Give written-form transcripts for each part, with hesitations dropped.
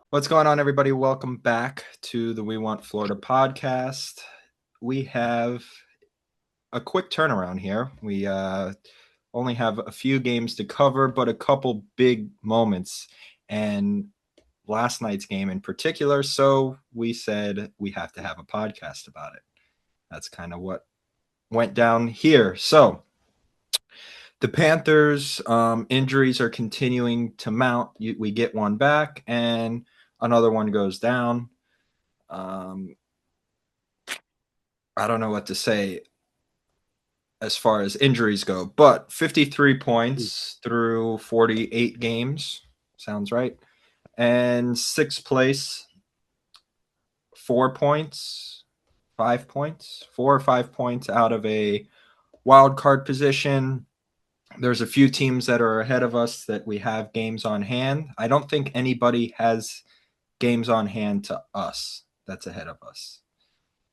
What's going on, everybody? Welcome back to the We Want Florida podcast. We have a quick turnaround here. We only have a few games to cover, but a couple big moments, and last night's game in particular. So we said we have to have a podcast about it. That's kind of what went down here. So the Panthers' injuries are continuing to mount. We get one back, and another one goes down. Um, I don't know what to say as far as injuries go, but 53 points through 48 games sounds right. And sixth place, 4 points, 5 points, 4 or 5 points out of a wild card position. There's a few teams that are ahead of us that we have games on hand. I don't think anybody has games on hand to us that's ahead of us.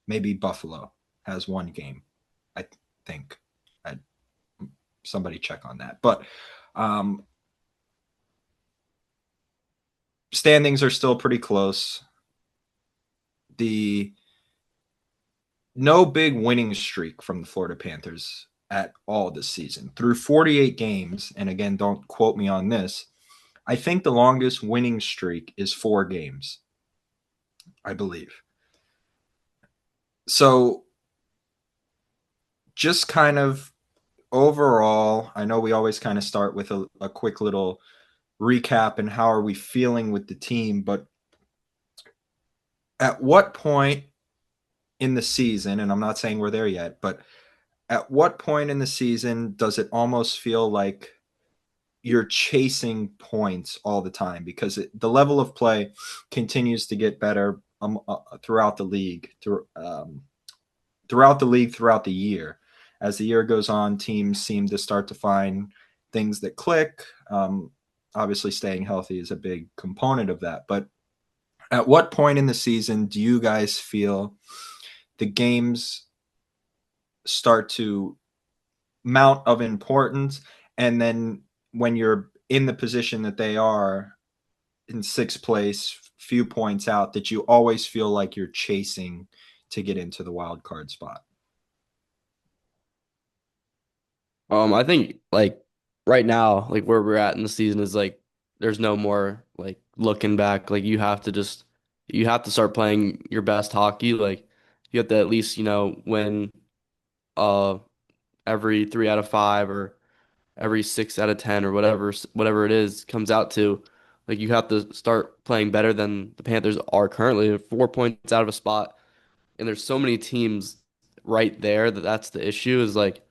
Maybe Buffalo has one game, I think. I, somebody check on that. But um, standings are still pretty close. The no big winning streak from the Florida Panthers at all this season through 48 games. And again, don't quote me on this. I think the longest winning streak is 4 games, I believe. So just kind of overall, I know we always kind of start with a quick little recap and how are we feeling with the team, but at what point in the season, and I'm not saying we're there yet, but at what point in the season does it almost feel like you're chasing points all the time because the level of play continues to get better throughout the league, throughout the year. As the year goes on, teams seem to start to find things that click. Obviously, staying healthy is a big component of that. But at what point in the season do you guys feel the games start to mount of importance? And then when you're in the position that they are in sixth place, few points out, that you always feel like you're chasing to get into the wild card spot? I think right now, like where we're at in the season is like there's no more like looking back. Like you have to start playing your best hockey. Like you have to at least, win uh every 3 out of 5 or every 6 out of 10 or whatever it is comes out to. Like you have to start playing better than the Panthers are currently. They're 4 points out of a spot. And there's so many teams right there that's the issue is like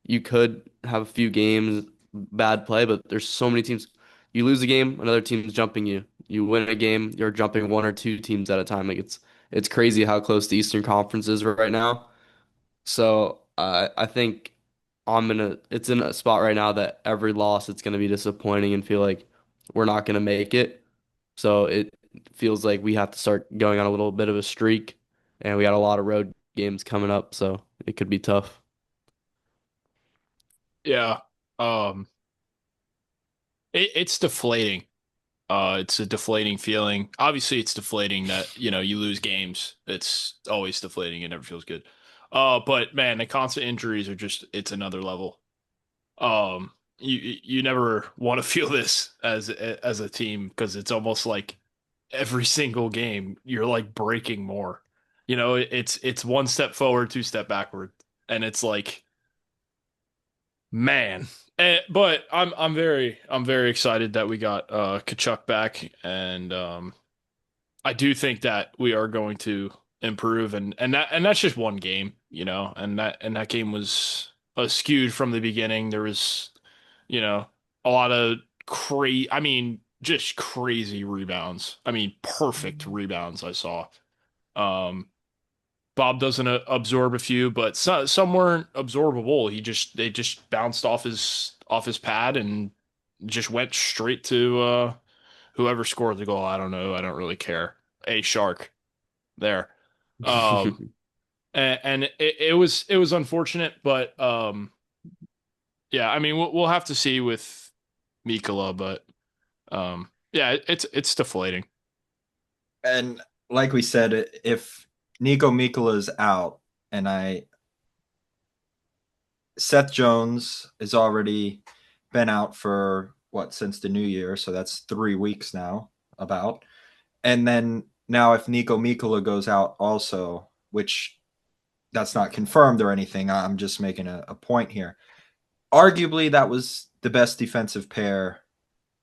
you could have a few games bad play, but there's so many teams. You lose a game, another team's jumping you. You win a game, you're jumping one or two teams at a time. Like it's crazy how close the Eastern Conference is right now. So I think it's in a spot right now that every loss it's gonna be disappointing and feel like we're not gonna make it. So it feels like we have to start going on a little bit of a streak, and we got a lot of road games coming up, so it could be tough. Yeah. Um, it's deflating. It's a deflating feeling. Obviously, it's deflating that, you lose games. It's always deflating. It never feels good. But man, the constant injuries are it's another level. You never want to feel this as a team because it's almost like every single game you're like breaking more. It's one step forward, two step backward, and it's like, man. But I'm very excited that we got Tkachuk back, and I do think that we are going to improve, and that's just one game, and that game was skewed from the beginning. There was, you know, a lot of I mean, just crazy rebounds. I mean, perfect rebounds I saw. Um, Bob doesn't absorb a few, but some weren't absorbable. They just bounced off his pad and just went straight to whoever scored the goal. I don't know. I don't really care. A shark there. Um, and it was unfortunate, but yeah. I mean, we'll have to see with Mikola, but yeah, it's deflating. And like we said, if Nico Mikkola is out, and Seth Jones has already been out for what, since the new year, so that's 3 weeks now, about. And then now if Nico Mikkola goes out also, which that's not confirmed or anything, I'm just making a point here. Arguably, that was the best defensive pair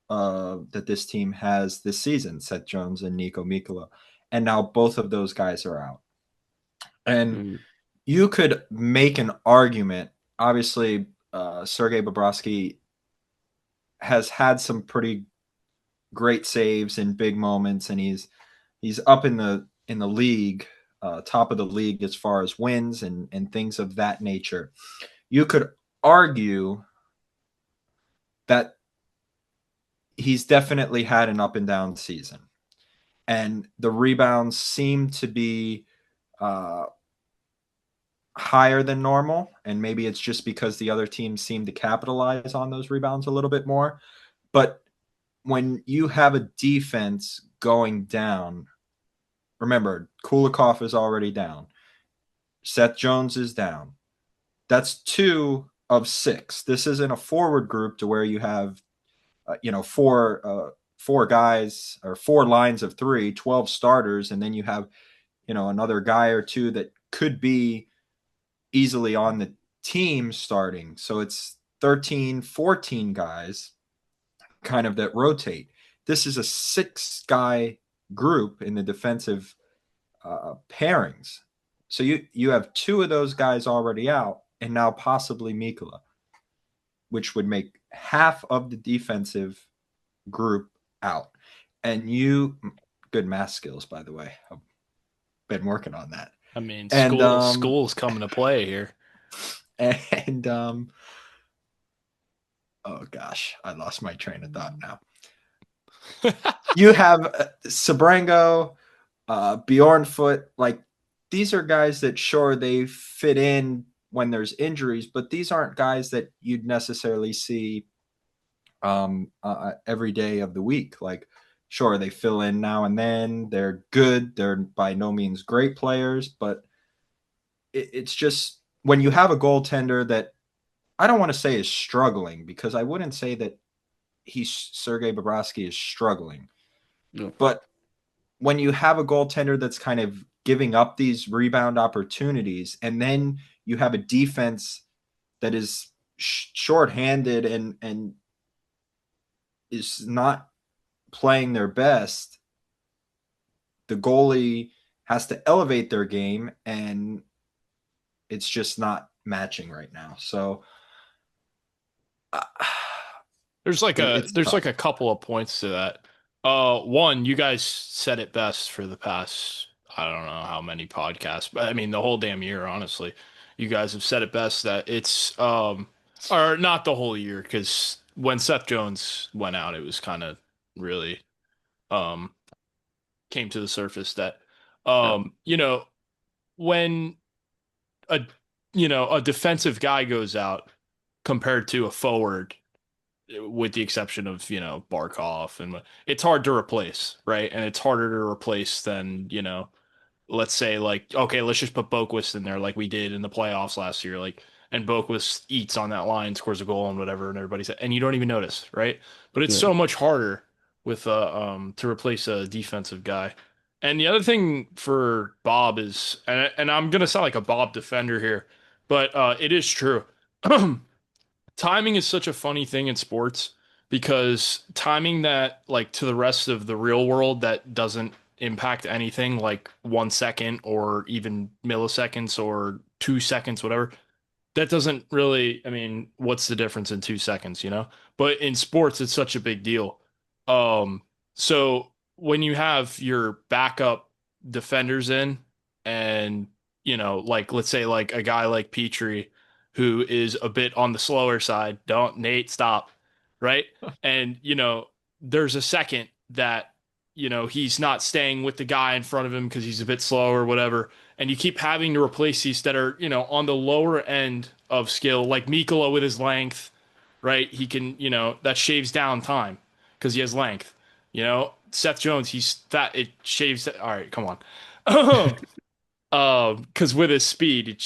that this team has this season, Seth Jones and Nico Mikkola. And now both of those guys are out. And Mm, you could make an argument. Obviously, Sergei Bobrovsky has had some pretty great saves in big moments, and he's up in the league, top of the league as far as wins and things of that nature. You could argue that he's definitely had an up and down season, and the rebounds seem to be uh, higher than normal, and maybe it's just because the other teams seem to capitalize on those rebounds a little bit more. But when you have a defense going down, remember Kulikov is already down, Seth Jones is down. That's 2 of 6. This isn't a forward group to where you have four guys or 4 lines of 3, 12 starters, and then you have another guy or two that could be easily on the team starting. So it's 13, 14 guys kind of that rotate. This is a 6 guy group in the defensive pairings. So you have 2 of those guys already out, and now possibly Mikkola, which would make half of the defensive group out. And good math skills, by the way. I've been working on that. I mean, And school's coming to play here. and oh gosh, I lost my train of thought now. You have Sabrango, Bjornfoot, like these are guys that sure they fit in when there's injuries, but these aren't guys that you'd necessarily see every day of the week. Like, sure, they fill in now and then. They're good. They're by no means great players, but it's just when you have a goaltender that I don't want to say is struggling, because I wouldn't say that Sergei Bobrovsky is struggling, no. but when you have a goaltender that's kind of giving up these rebound opportunities, and then you have a defense that is shorthanded and is not playing their best, the goalie has to elevate their game, and it's just not matching right now. So uh, it's There's tough. like a couple of points to that. One, you guys said it best for the past, I don't know how many podcasts, but I mean the whole damn year, honestly. You guys have said it best that it's or not the whole year, because when Seth Jones went out, it was kind of really um came to the surface that Yeah. you know, when a a defensive guy goes out compared to a forward, with the exception of, Barkov, and it's hard to replace, right? And it's harder to replace than, let's say, like, okay, let's just put Boquist in there like we did in the playoffs last year, like, and Boquist eats on that line, scores a goal and whatever, and everybody said, and you don't even notice, right? But it's Yeah. so much harder with to replace a defensive guy. And the other thing for Bob is, and I'm gonna sound like a Bob defender here, but it is true. Timing is such a funny thing in sports, because timing that, like, to the rest of the real world, that doesn't impact anything, like 1 second or even milliseconds or 2 seconds, whatever, that doesn't really, I mean, what's the difference in 2 seconds, you know? But in sports, it's such a big deal. Um, so when you have your backup defenders in, and, like, let's say, like, a guy like Petrie, who is a bit on the slower side, don't, Nate, stop, right? And, there's a second that, he's not staying with the guy in front of him because he's a bit slow or whatever, and you keep having to replace these that are, on the lower end of skill, like Mikkola with his length, right? He can, that shaves down time because he has length. Seth Jones, he's fat. It shaves. All right, come on. Because with his speed,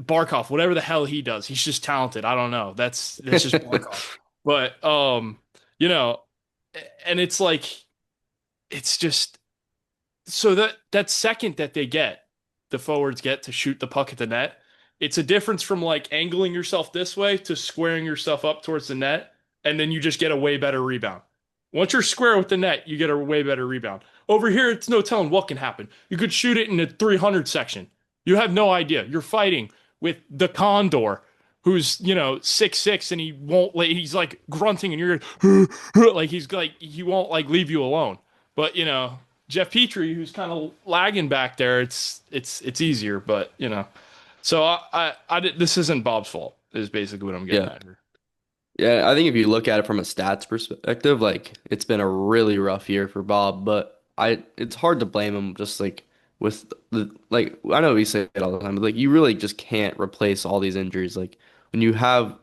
Barkov, whatever the hell he does, he's just talented. I don't know. That's just Barkov. But you know, and it's like it's just so that second that the forwards get to shoot the puck at the net, it's a difference from like angling yourself this way to squaring yourself up towards the net, and then you just get a way better rebound. Once you're square with the net, you get a way better rebound. Over here, it's no telling what can happen. You could shoot it in the 300 section. You have no idea. You're fighting with the Condor, who's 6'6", and he won't. He's like grunting, and you're like he won't like leave you alone. But Jeff Petrie, who's kind of lagging back there, it's easier. But so this isn't Bob's fault. Is basically what I'm getting Yeah. at here. Yeah, I think if you look at it from a stats perspective, like it's been a really rough year for Bob, but it's hard to blame him just like with the like I know we say it all the time, but like you really just can't replace all these injuries. Like when you have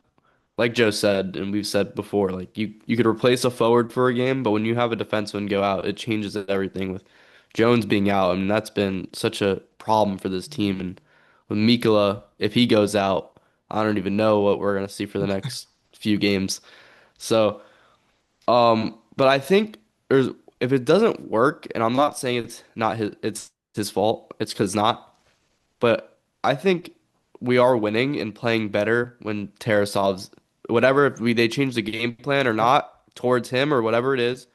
like Joe said and we've said before, like you could replace a forward for a game, but when you have a defenseman go out, it changes everything with Jones being out. I mean, that's been such a problem for this team and with Mikkola, if he goes out, I don't even know what we're gonna see for the next few games. So, but I think there's if it doesn't work, and I'm not saying it's his fault, it's because not, but I think we are winning and playing better when Tarasov's whatever if they change the game plan or not towards him or whatever it is.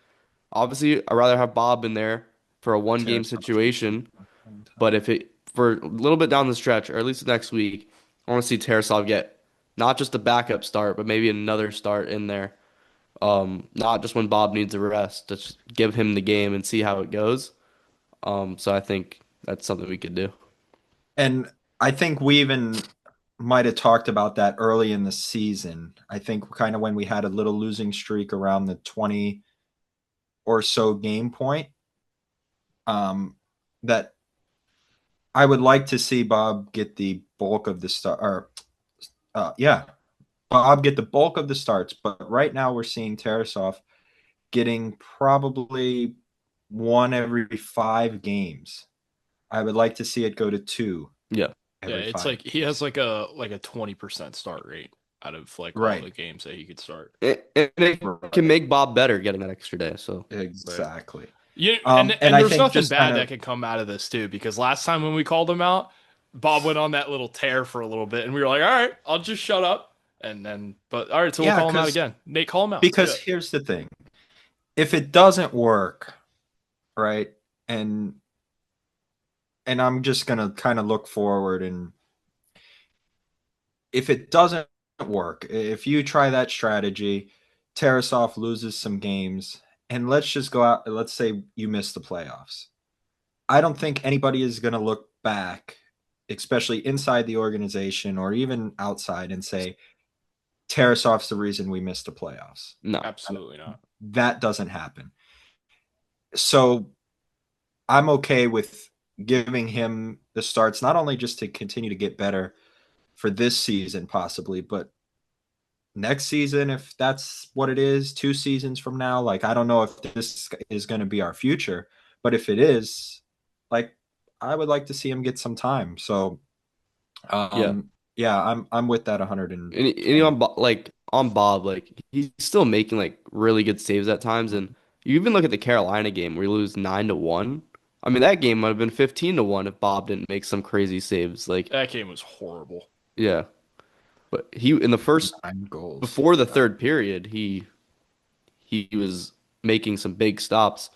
Obviously, I'd rather have Bob in there for a one game situation, but if it for a little bit down the stretch, or at least next week, I want to see Tarasov get not just a backup start, but maybe another start in there. Not just when Bob needs a rest, just give him the game and see how it goes. So I think that's something we could do. And I think we even might have talked about that early in the season. I think kind of when we had a little losing streak around the 20 or so game point, that I would like to see Bob get the bulk of the start. Or, yeah, Bob get the bulk of the starts. But right now we're seeing Tarasov getting probably one every 5 games. I would like to see it go to two Yeah. Yeah, every it's five. like he has like a 20% start rate out of like all Right. the games that he could start. And it can Right. make Bob better getting that extra day. So Exactly. Yeah, And and I there's think nothing just bad kind that of can come out of this too, because last time when we called him out, Bob went on that little tear for a little bit, and we were like, all right, I'll just shut up. And then, but all right, so we'll yeah, call him out again. Nate, call him out. because Yeah. here's the thing: if it doesn't work, right, and I'm just gonna kind of look forward, and if it doesn't work, if you try that strategy, Tarasov loses some games, and let's just go out. Let's say you miss the playoffs. I don't think anybody is gonna look back, especially inside the organization or even outside, and say Tarasov's the reason we missed the playoffs. no. Absolutely not. That doesn't happen. So I'm okay with giving him the starts, not only just to continue to get better for this season, possibly, but next season, if that's what it is, 2 seasons from now. Like, I don't know if this is going to be our future, but if it is, like, I would like to see him get some time. So, Yeah. yeah, I'm with that 120. And on Bob, like he's still making like really good saves at times. And you even look at the Carolina game where you lose 9-1. I mean, that game might have been 15-1 if Bob didn't make some crazy saves. Like, That game was horrible. yeah. But he in the first 9 goals before the third period, he was making some big stops.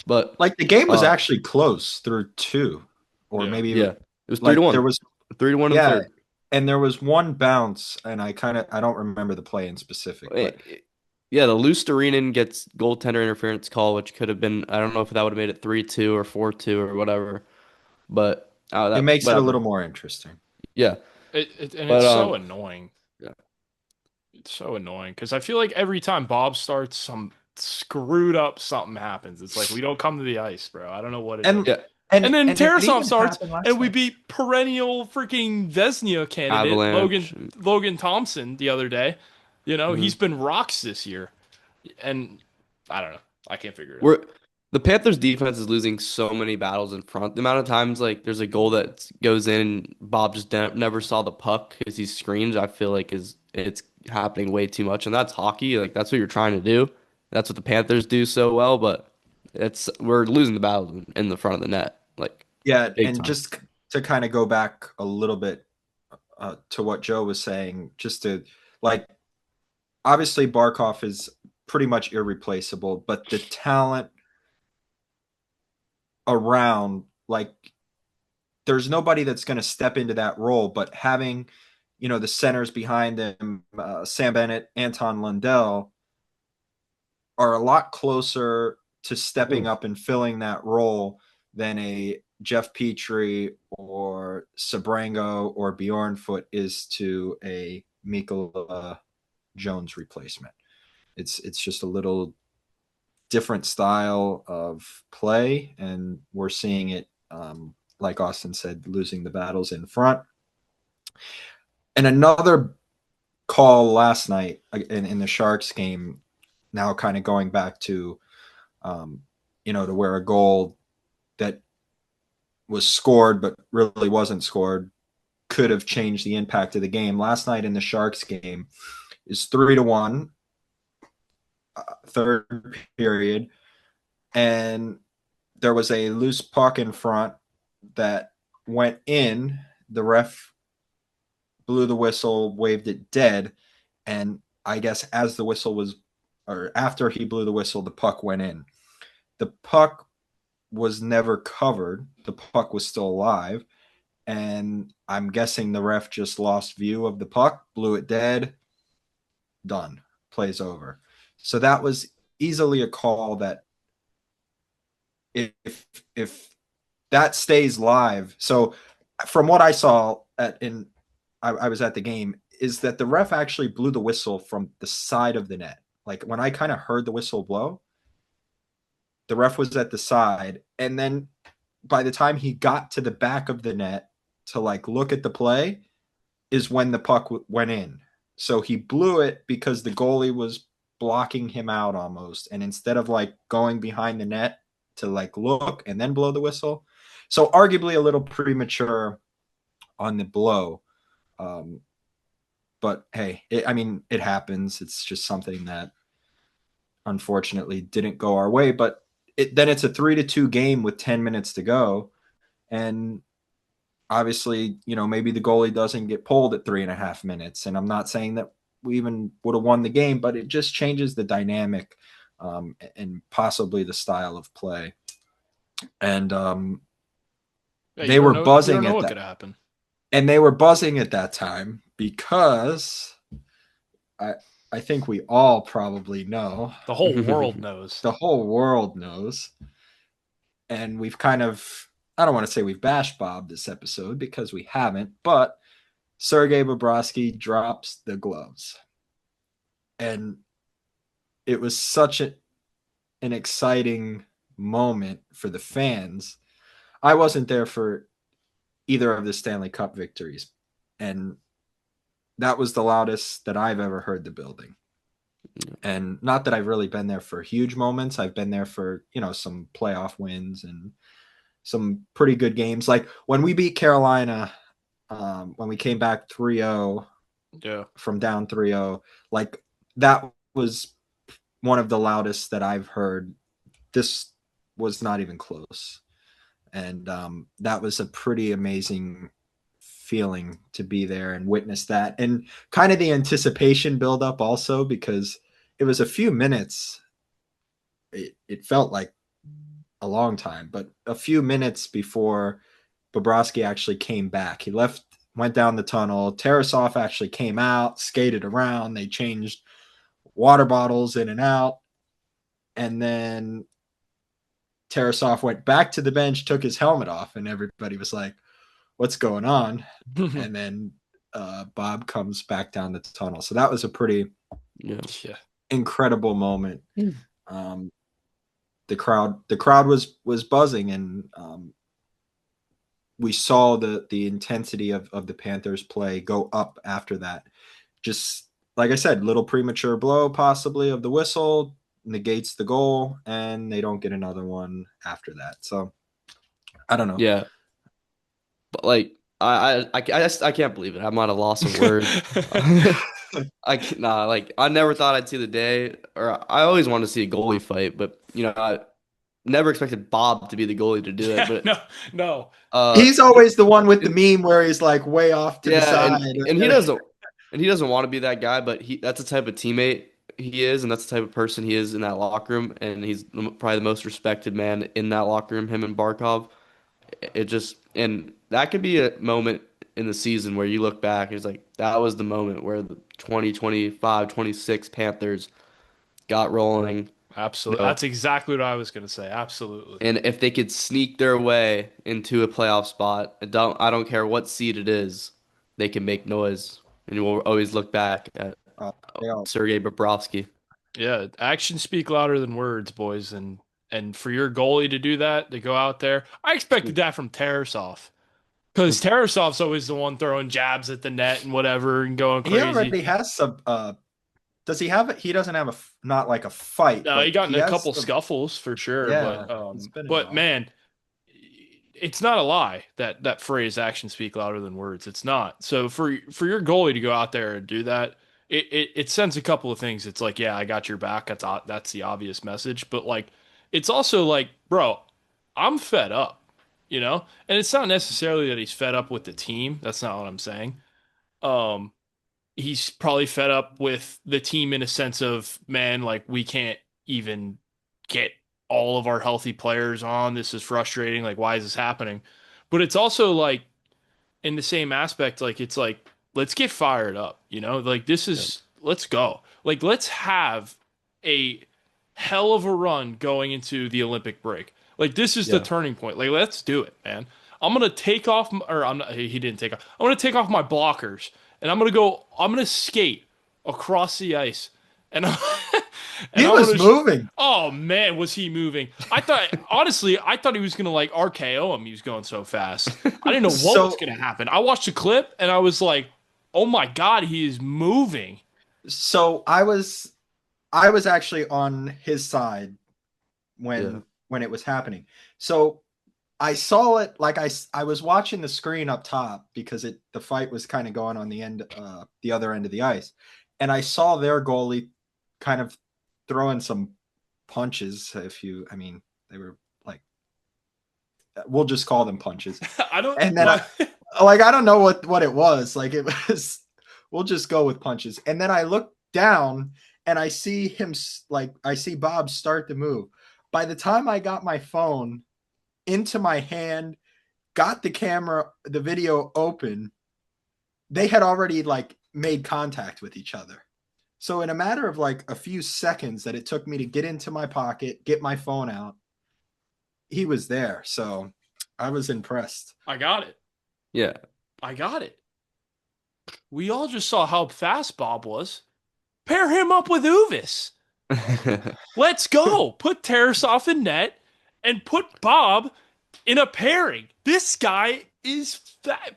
But Like, the game was uh actually close through two, or Yeah. maybe yeah, it was three to like there one. was 3-1 in the yeah, third. and there was one bounce, and I don't remember the play in specific, Eh, but eh, Yeah, the Lusterinen gets goaltender interference call, which could have been I don't know if that would have made it 3-2 or 4-2 or whatever. But it that makes it a whatever. little more interesting. Yeah. And But it's so annoying. yeah. It's so annoying because I feel like every time Bob starts, some screwed up something happens. It's like we don't come to the ice, bro. I don't know what it is. And Yeah. And then it Tarasov even starts, happened last and we time. beat perennial freaking Vezina candidate Avalanche. Logan Thompson the other day. Mhm. He's been rocks this year, and I don't know. I can't figure it out. We're the Panthers defense is losing so many battles in front. The amount of times like there's a goal that goes in, Bob just never saw the puck because he screams. I feel like it's happening way too much, and that's hockey. Like that's what you're trying to do. That's what the Panthers do so well, but we're losing the battle in the front of the net, like Yeah, big and time. just to kind of go back a little bit to what Joe was saying, just to like, obviously Barkov is pretty much irreplaceable, but the talent around, like, there's nobody that's going to step into that role, but having, the centers behind them, Sam Bennett, Anton Lundell, are a lot closer to stepping up and filling that role than a Jeff Petrie or Sabrango or Bjornfoot is to a Mikola Jones replacement. It's just a little different style of play, and we're seeing it, like Austin said, losing the battles in front. And another call last night in the Sharks game, now kind of going back to, to where a goal that was scored but really wasn't scored could have changed the impact of the game. Last night in the Sharks game is 3-1, third period, and there was a loose puck in front that went in. The ref blew the whistle, waved it dead, and I guess as the whistle was, or after he blew the whistle, the puck went in. The puck was never covered. The puck was still alive, and I'm guessing the ref just lost view of the puck, blew it dead, done, plays over. So that was easily a call that if that stays live. So from what I saw I was at the game, is that the ref actually blew the whistle from the side of the net. Like when I kind of heard the whistle blow, the ref was at the side, and then by the time he got to the back of the net to like look at the play is when the puck went in. So he blew it because the goalie was blocking him out almost, and instead of like going behind the net to like look and then blow the whistle, so arguably a little premature on the blow. But hey, it happens. It's just something that unfortunately didn't go our way. But then it's a 3-2 game with 10 minutes to go, and obviously, maybe the goalie doesn't get pulled at 3.5 minutes. And I'm not saying that we even would have won the game, but it just changes the dynamic, and possibly the style of play. And Yeah, they were you buzzing don't know at what that. could happen. And they were buzzing at that time because I think we all probably know. The whole world knows. The whole world knows. And we've kind of, I don't want to say we've bashed Bob this episode because we haven't, but Sergei Bobrovsky drops the gloves. And it was such an exciting moment for the fans. I wasn't there for either of the Stanley Cup victories, and that was the loudest that I've ever heard the building. And not that I've really been there for huge moments. I've been there for, some playoff wins and some pretty good games. Like when we beat Carolina, when we came back 3-0, from down 3-0, like that was one of the loudest that I've heard. This was not even close. And that was a pretty amazing feeling to be there and witness that. And kind of the anticipation build up also, because it was a few minutes. It felt like a long time, but a few minutes before Bobrovsky actually came back. He went down the tunnel. Tarasov actually came out, skated around. They changed water bottles in and out. And then Tarasov went back to the bench, took his helmet off, and everybody was like, what's going on? And then Bob comes back down the tunnel. So that was a pretty incredible moment. The crowd was buzzing, and we saw the intensity of the Panthers play go up after that. Just like I said, little premature blow possibly of the whistle, negates the goal, and they don't get another one after that. So I don't know. Yeah, but like I can't believe it. I'm at a loss of words. Like I never thought I'd see the day, or I always wanted to see a goalie fight, but I never expected Bob to be the goalie to do it. Yeah, But no. He's always the one with the and, meme where he's like way off to the yeah, side. and he doesn't want to be that guy, but that's the type of teammate he is, and that's the type of person he is in that locker room, and he's probably the most respected man in that locker room. Him and Barkov. It just and that could be a moment in the season where you look back, it's like that was the moment where the 2025, 26 Panthers got rolling. You Absolutely. know, That's exactly what I was going to say. Absolutely. and if they could sneak their way into a playoff spot, I don't care what seed it is, they can make noise. And you will always look back at They all, Sergei Bobrovsky. Yeah, actions speak louder than words, boys, and for your goalie to do that, to go out there, I expected that from Tarasov. Because Tarasov's always the one throwing jabs at the net and whatever and going he crazy. already has some. Does he have it? He doesn't have not like a fight, No, he but got in he a has couple some. scuffles for sure, Yeah, it's been but involved. man, it's not a lie that phrase "actions speak louder than words." It's not. So for your goalie to go out there and do that, it sends a couple of things. It's like, yeah, I got your back. That's the obvious message, but like, it's also like, bro, I'm fed up, and it's not necessarily that he's fed up with the team. That's not what I'm saying. Um, he's probably fed up with the team in a sense of, man, like we can't even get all of our healthy players on. This is frustrating. Like, why is this happening? But it's also like in the same aspect, like it's like, let's get fired up, Like this Yeah. is let's go. Like let's have a hell of a run going into the Olympic break. Like this is the Yeah. turning point. Like let's do it, man. I'm gonna take off, or I'm not. He didn't take off. I'm gonna take off my blockers, and I'm gonna go. I'm gonna skate across the ice, and and He I'm was gonna. moving. Oh man, was he moving? I thought honestly, I thought he was gonna like RKO him. He was going so fast. I didn't know what was So gonna happen. I watched the clip and I was like, "Oh my god, he is moving." so I was actually on his side Yeah. when it was happening. So I saw it like I was watching the screen up top because the fight was kind of going on the other end of the ice, and I saw their goalie kind of throwing some punches. I mean, they were like, we'll just call them punches. I don't. And then I don't know what it was. Like it was, we'll just go with punches. And then I look down and I see I see Bob start to move. By the time I got my phone into my hand, got the video open, they had already like made contact with each other. So in a matter of like a few seconds that it took me to get into my pocket, get my phone out, he was there. So I was impressed. I got it. Yeah. I got it. We all just saw how fast Bob was. Pair him up with Uvis. Let's go. Put Tarasov in net and put Bob in a pairing. This guy is fat.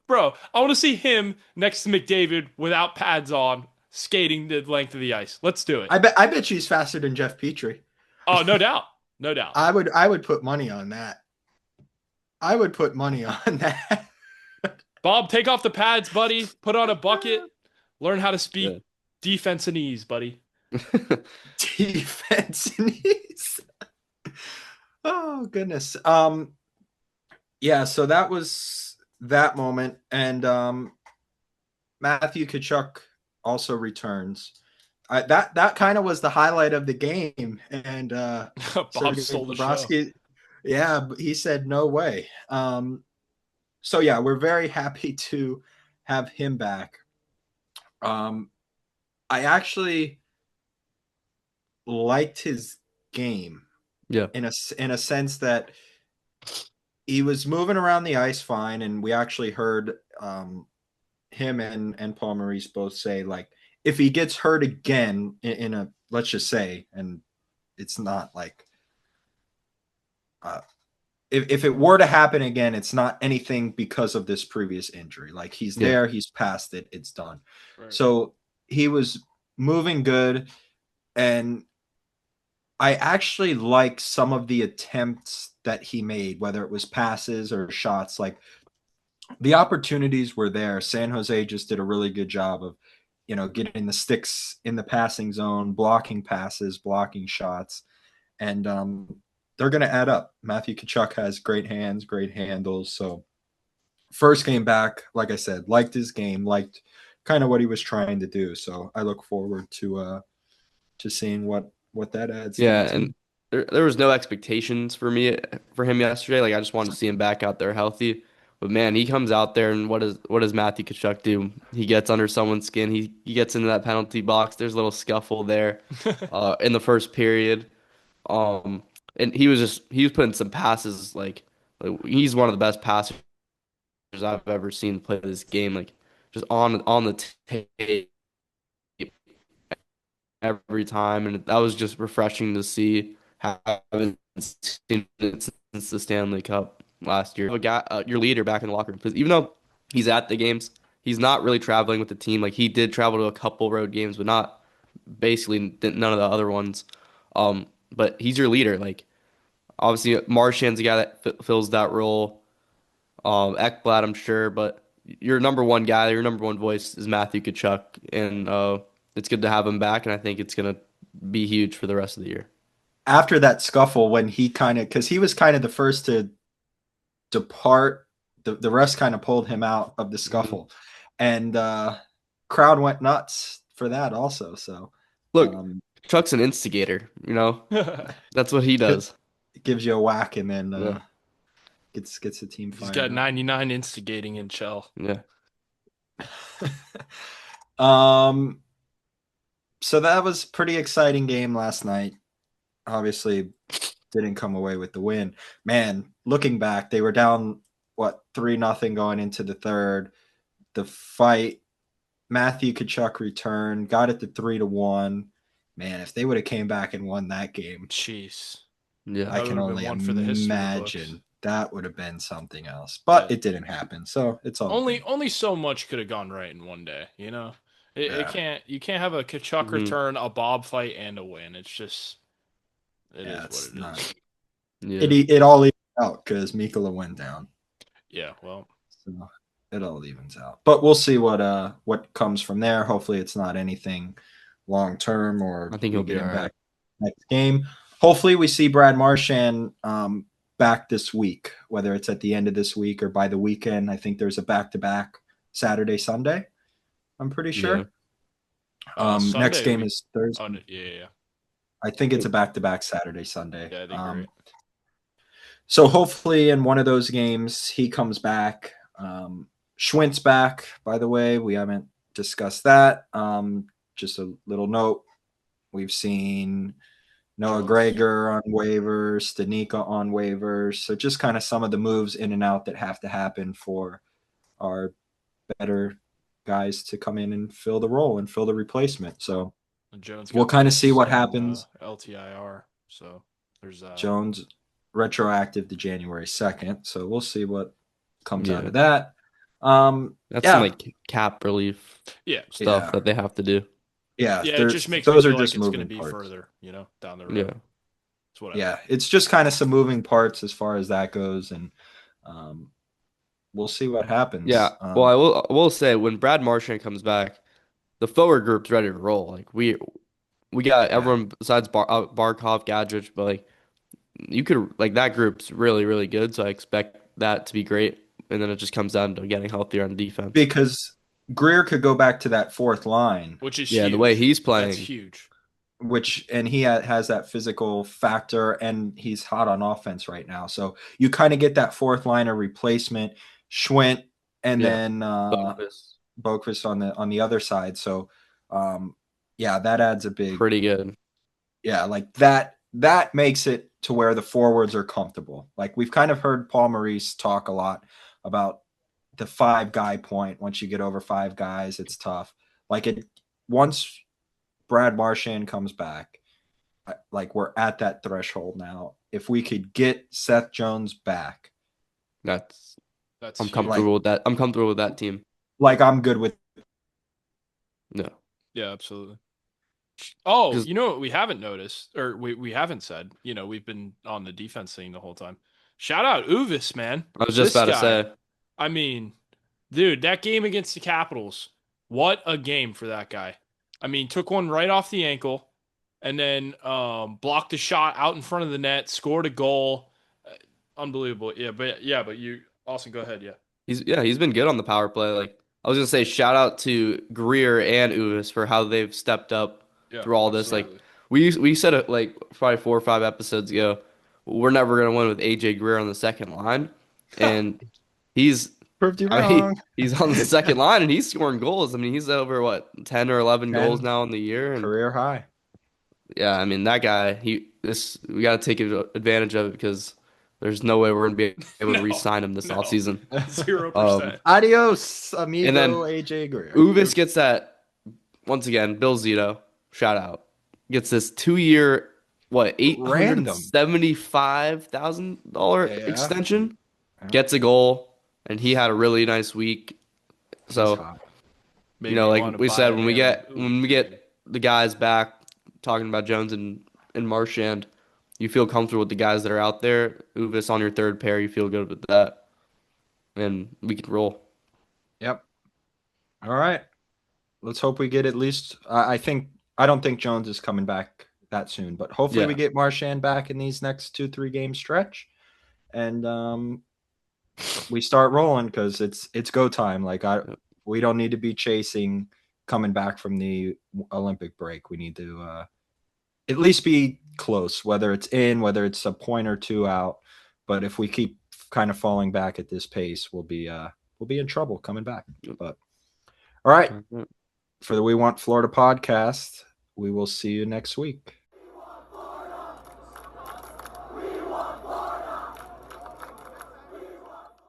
Bro, I want to see him next to McDavid without pads on, skating the length of the ice. Let's do it. I bet she's faster than Jeff Petrie. Oh, no doubt. No doubt. I would put money on that. I would put money on that. Bob, take off the pads, buddy. Put on a bucket. Learn how to speak Yeah. defenseanese, buddy. Defenseanese. Oh goodness. Yeah, so that was that moment. And Matthew Tkachuk also returns. That kind of was the highlight of the game. And Bob Sergei stole the show. Bobrovsky, yeah, he said no way. So yeah, we're very happy to have him back. I actually liked his game. Yeah. In a sense that he was moving around the ice fine, and we actually heard him and Paul Maurice both say, like, if he gets hurt again in a, let's just say, and it's not like if it were to happen again, it's not anything because of this previous injury. Like he's there, he's past it, it's done. Right. So he was moving good, and I actually like some of the attempts that he made, whether it was passes or shots. Like the opportunities were there. San Jose just did a really good job of, getting the sticks in the passing zone, blocking passes, blocking shots, and they're going to add up. Matthew Tkachuk has great hands, great handles. So first game back, like I said, liked his game, liked kind of what he was trying to do. So I look forward to seeing what that adds to the Yeah, team. and there was no expectations for him yesterday. Like I just wanted to see him back out there healthy. But man, he comes out there and what does Matthew Tkachuk do? He gets under someone's skin. He gets into that penalty box. There's a little scuffle there, in the first period. Um, and he was putting some passes like he's one of the best passers I've ever seen play this game. Like just on the tape every time, and that was just refreshing to see. Haven't seen it since the Stanley Cup last year. A guy, your leader back in the locker room, because even though he's at the games, he's not really traveling with the team. Like he did travel to a couple road games, but not basically none of the other ones. But he's your leader. Like obviously, Marchand's a guy that fills that role. Ekblad, I'm sure, but your number one guy, your number one voice is Matthew Tkachuk, and it's good to have him back, and I think it's gonna be huge for the rest of the year. After that scuffle, when he because he was kind of the first to depart, the rest kind of pulled him out of the scuffle, and crowd went nuts for that also. So Look, um, Chuck's an instigator, that's what he does. it gives you a whack and then Yeah, gets the team He's fired got up. 99 instigating in Chell. yeah. um, so that was pretty exciting game last night. Obviously, didn't come away with the win. Man, looking back, they were down 3-0 going into the third. The fight, Matthew Tkachuk returned, got it to 3-1. Man, if they would have came back and won that game, Jeez. Yeah. I That would can have been only one for the history books. imagine that would have been something else. But Yeah. it didn't happen, so it's all Only good. only so much could have gone right in one day, Yeah, you can't have a Kachuk Hmm. return, a Bob fight, and a win. It's just it yeah, is what it's it not. is. Yeah. It all evens out because Mikkola went down. Yeah, well, So it all evens out. But we'll see what comes from there. Hopefully it's not anything long term or I think we he'll get be all him right. back next game. Hopefully we see Brad Marchand back this week, whether it's at the end of this week or by the weekend. I think there's a back-to-back Saturday, Sunday. I'm pretty Yeah. sure. Next Sunday game we. is Oh, Thursday. yeah. I think it's a back-to-back Saturday, Sunday. Yeah, I think you're right. So hopefully in one of those games he comes back. Schwint's back, by the way. We haven't discussed that. Just a little note. We've seen Noah Jones. Gregor on waivers, Stanika on waivers. So just kind of some of the moves in and out that have to happen for our better guys to come in and fill the role and fill the replacement. So And Jones we'll got kind of see placed what on happens. LTIR, so there's Jones retroactive to January 2nd. So we'll see what comes out Yeah. of that. That's some Yeah, like cap relief yeah. stuff yeah, that they have to do. yeah. Yeah, it just makes me Those are feel like just it's going to moving be parts. further, down the road. Yeah. That's what I Yeah, think. it's just kind of some moving parts as far as that goes, and um, we'll see what happens. Yeah. Well, I will say when Brad Marchand comes back, the forward group's ready to roll. Like we got Yeah, everyone besides Barkov, Gadrich, but like you could like that group's really really good. So I expect that to be great. And then it just comes down to getting healthier on defense. because Greer could go back to that fourth line, Which is Yeah, the way huge. he's That's playing. huge. and he has that physical factor, and he's hot on offense right now. So you kind of get that fourth liner replacement, Schwint, and Yeah. then Bogus. Boquist on the other side. So yeah, that adds a big Pretty good. like that makes it to where the forwards are comfortable. Like we've kind of heard Paul Maurice talk a lot about the 5 guy point. Once you get over 5 guys, it's tough. Like it once Brad Marchand comes back, like we're at that threshold now. If we could get Seth Jones back, That's That's I'm huge. comfortable with that. I'm comfortable with that team. like I'm good with No. Yeah, absolutely. Oh, 'Cause you know what we haven't noticed, or we haven't said. We've been on the defense thing the whole time. Shout out Uvis, man. I was just This about to guy. say I mean, dude, that game against the Capitals, what a game for that guy. I mean, took one right off the ankle, and then blocked a shot out in front of the net, scored a goal. Unbelievable. But you, Austin, go ahead. Yeah. he's been good on the power play. Like I was gonna say, shout out to Greer and Uvis for how they've stepped up Yeah, through all this. Like absolutely. we said it like probably 4 or 5 episodes ago. We're never gonna win with AJ Greer on the second line, and he's Proved you I mean, wrong. he's on the second line and he's scoring goals. I mean, he's over what 10 or 11 goals 10 now in the year, and career high. yeah, I mean that guy. We got to take advantage of it because there's no way we're gonna be able to No, re-sign him this no, offseason. 0%. Adios, And amigo then AJ Greer. Uvis gets that once again. Bill Zito, shout out, gets this 2 year what Random. $875,000 Yeah. extension. Yeah. Gets a goal, and he had a really nice week. He's So hot. Maybe you want like to we buy said, a when we damn get when Uvis we jersey. get the guys back, talking about Jones and Marchand, you feel comfortable with the guys that are out there. Uvis on your third pair, you feel good with that, and we can roll. Yep. All right. Let's hope we get at least. I don't think Jones is coming back that soon, but hopefully we Yeah, get Marchand back in these next 2-3 game stretch, and we start rolling because it's go time. We don't need to be chasing coming back from the Olympic break. We need to at least be close, whether it's in, whether it's a point or two out. But if we keep kind of falling back at this pace, we'll be in trouble coming back. But all right, for the We Want Florida podcast, we will see you next week.